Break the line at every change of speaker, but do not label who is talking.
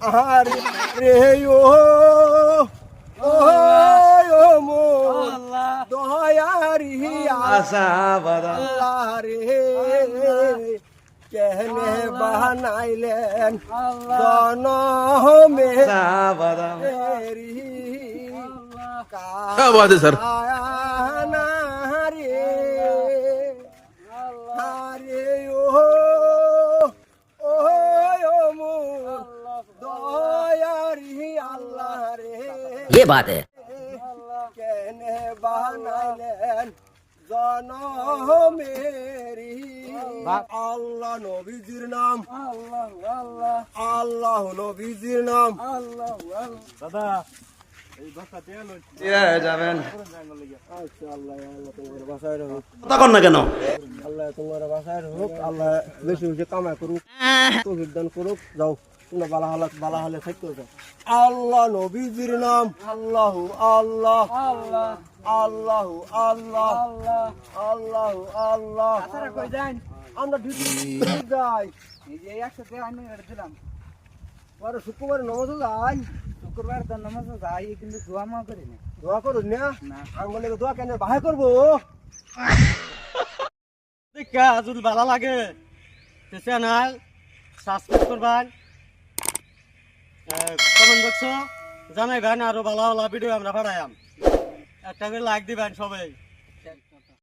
আরে রে ও ও মো দয়ারি আল্লাহ রে কেহনে বানাইলেন জনমে
क्या बात है सर
ये बात है
কেনে বানাইলেন জনমেরি আল্লাহ নবীজির নাম আল্লাহ নবীজির নাম দাদা
যাবেন
আচ্ছা আল্লাহ আল্লাহ তোমার বাসায় রাখুক
তখন না কেন
আল্লাহ তোমার বাসায় রাখুক আল্লাহ বেশি বেশি কামাই করুক তৌফিক দান করুক যাও তোমরা বালা হলে থাকতে যাও আল্লাহ নবীজির নাম আল্লাহু আল্লাহ আল্লাহ আল্লাহ আল্লাহ আল্লাহ আমরা ডিউটি যাই
এই যে একসাথে আমি দিলাম
পরে শুক্রবার নামাজও যাই
শুক্রবার তো নামাজ যাই কিন্তু দোয়া মা করি না
দোয়া করুন না আমি বলে দোয়া কেন বাহাই করবো
যদি ভালো লাগে চ্যানেল সাবস্ক্রাইব করবেন কমেন্ট বক্স জানাইবেন আরো ভালো ভালো ভিডিও আমরা পাঠাইম একটা করে লাইক দিবেন সবাই।